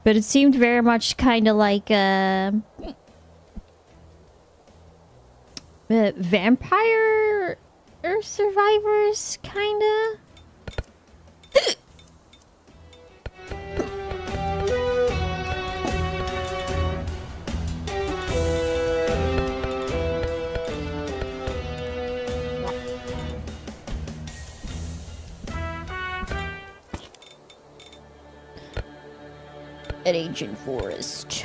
But it seemed very much kind of like vampire or survivors, kind of. At Ancient Forest.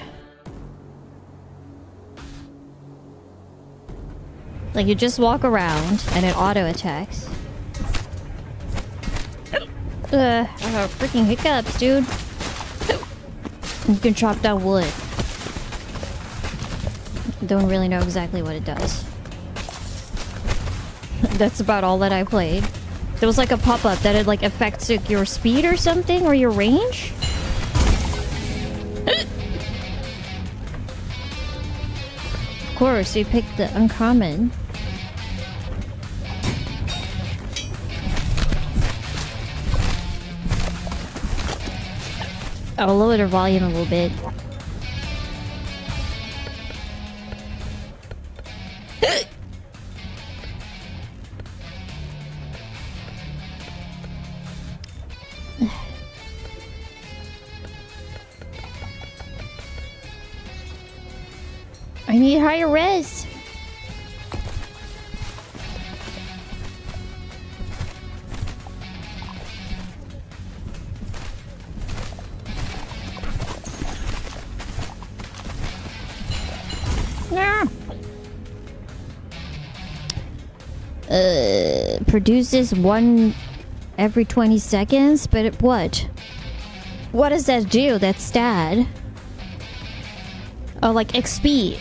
Like, you just walk around and it auto attacks. Freaking hiccups, dude. You can chop down wood. Don't really know exactly what it does. That's about all that I played. There was like a pop-up that it like affects like, your speed or something, or your range. Of course, you picked the uncommon. I'll lower the volume a little bit. I need higher res. Produces one every 20 seconds, but what? What does that do? That stat? Oh, like XP.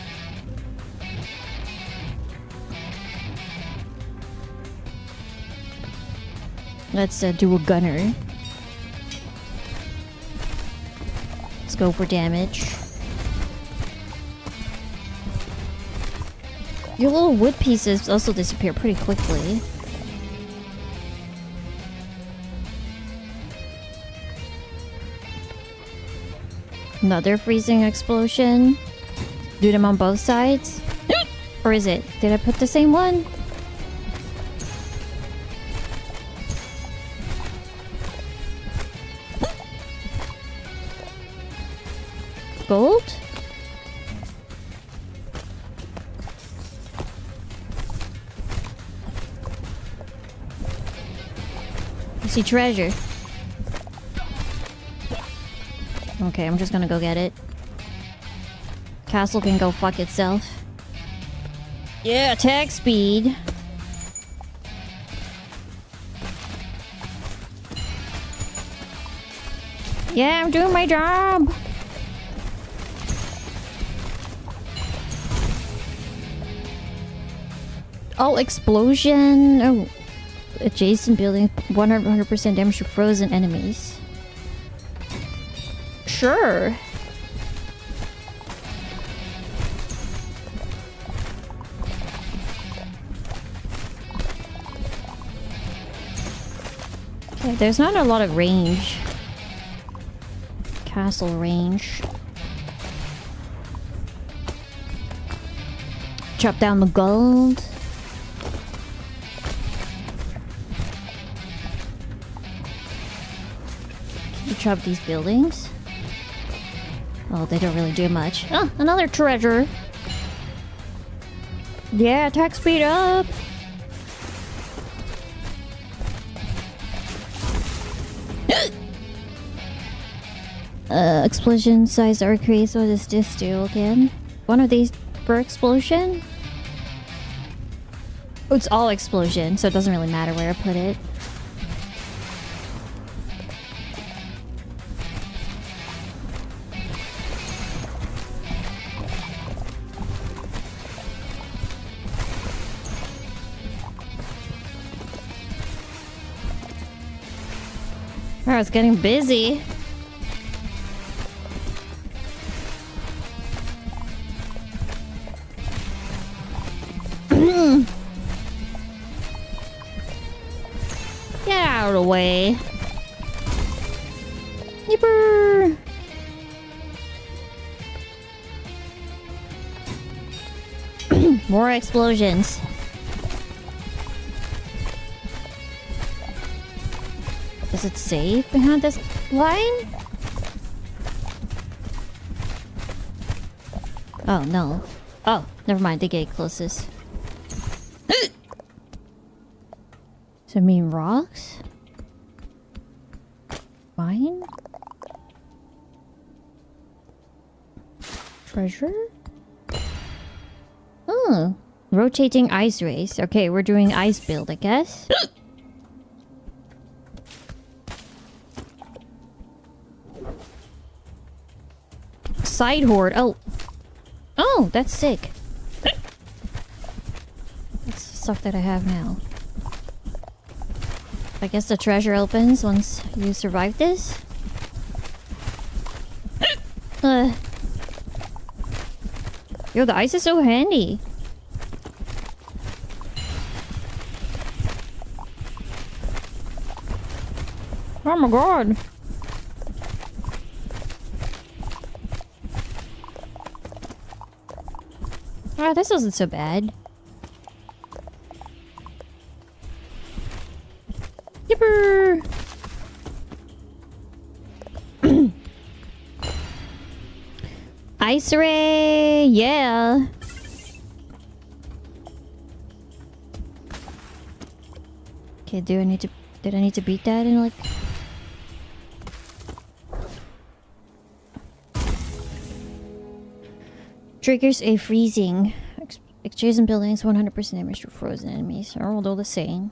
Let's do a gunner. Let's go for damage. Your little wood pieces also disappear pretty quickly. Another freezing explosion. Do them on both sides? Or is it? Did I put the same one? Gold? I see treasure. Okay, I'm just gonna go get it. Castle can go fuck itself. Yeah, attack speed. Yeah, I'm doing my job. Oh, explosion. Oh, adjacent building. 100% damage to frozen enemies. Sure. Okay, there's not a lot of range. Castle range. Chop down the gold. Can you chop these buildings? Oh, they don't really do much. Oh, another treasure. Yeah, attack speed up. Explosion size are increased. What does this do again? One of these per explosion? Oh, it's all explosion, so it doesn't really matter where I put it. Oh, it's getting busy. Get out of the way. Yipper. More explosions. Is it safe behind this line? Oh, no. Oh, never mind. The gate closes. So, I mean rocks? Mine? Treasure? Oh. Rotating ice race. Okay, we're doing ice build, I guess. Side horde. Oh. Oh, that's sick. That's stuff that I have now. I guess the treasure opens once you survive this. Yo, the ice is so handy. Oh my god. Oh, this wasn't so bad. Yipper! Ice ray! Yeah! Okay, did I need to beat that in like... Triggers a freezing. Adjacent buildings 100% damage to frozen enemies are all the same.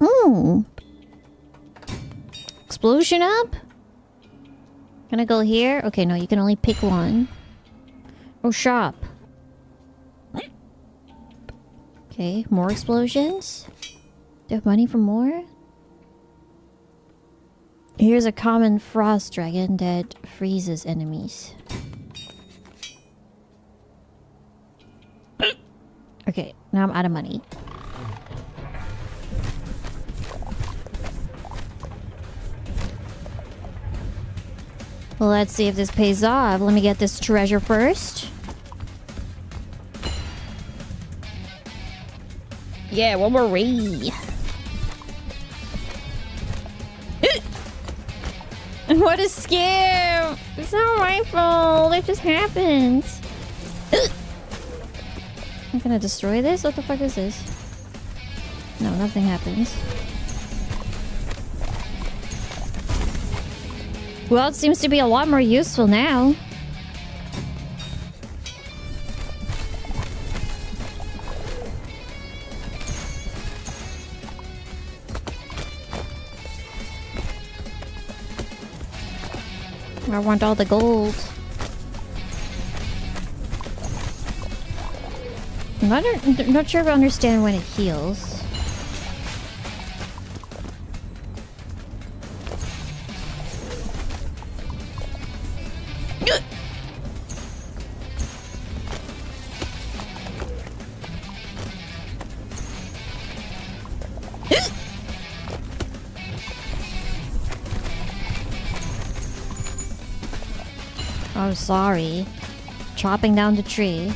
Ooh. Explosion up? Can I go here? Okay, no, you can only pick one. Oh, shop. Okay, more explosions. Do you have money for more? Here's a common frost dragon that freezes enemies. Okay, now I'm out of money. Well, let's see if this pays off. Let me get this treasure first. Yeah, one more ray. What a scam! It's not my fault. It just happens. I'm gonna destroy this? What the fuck is this? No, nothing happens. Well, it seems to be a lot more useful now. I want all the gold. I'm not sure if I understand when it heals. Oh, sorry. Chopping down the tree.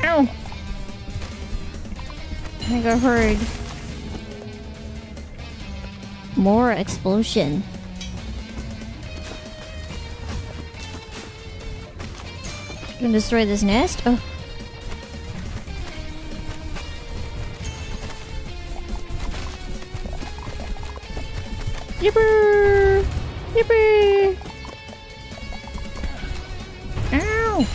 Ow! I got hurt. More explosion. Gonna destroy this nest? Oh. Yipper! Yipper! Ow!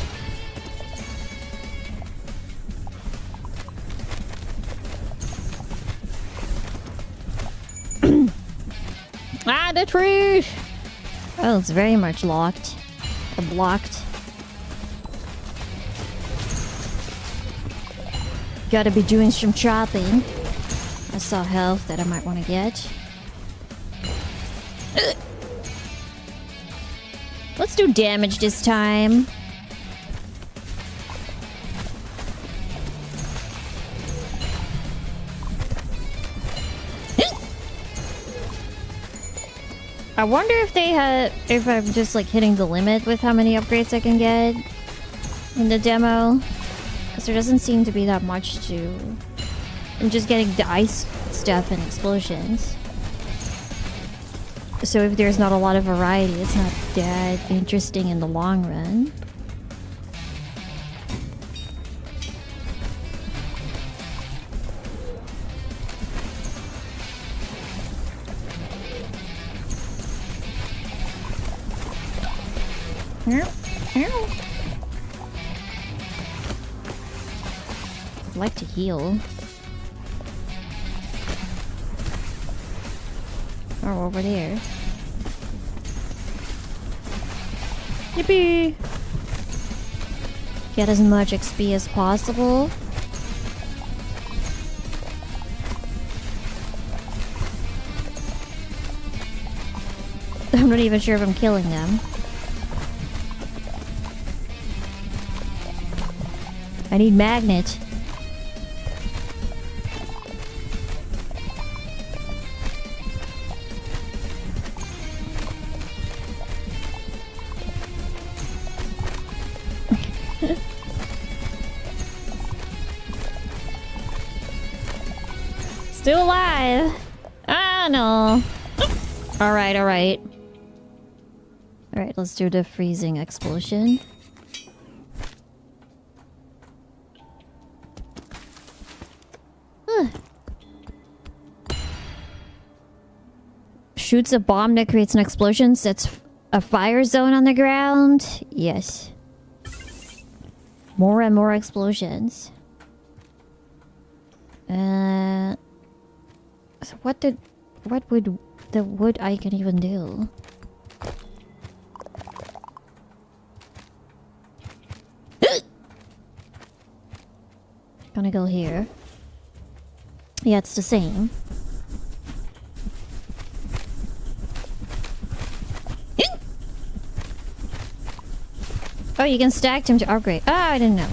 Ah, the tree! Oh, it's very much locked. Or blocked. Gotta be doing some chopping. I saw health that I might want to get. Let's do damage this time. I wonder if they had, if I'm just like hitting the limit with how many upgrades I can get in the demo, because there doesn't seem to be that much to. I'm just getting the ice stuff and explosions. So if there's not a lot of variety, it's not that interesting in the long run. I'd like to heal. Oh, over there. Yippee! Get as much XP as possible. I'm not even sure if I'm killing them. I need magnet. Still alive. Ah, no. Alright, alright. Alright, let's do the freezing explosion. Shoots a bomb that creates an explosion, sets a fire zone on the ground. Yes. More and more explosions. So what would the wood icon even do? Gonna go here. Yeah, it's the same. Oh, you can stack them to upgrade. Ah, I didn't know.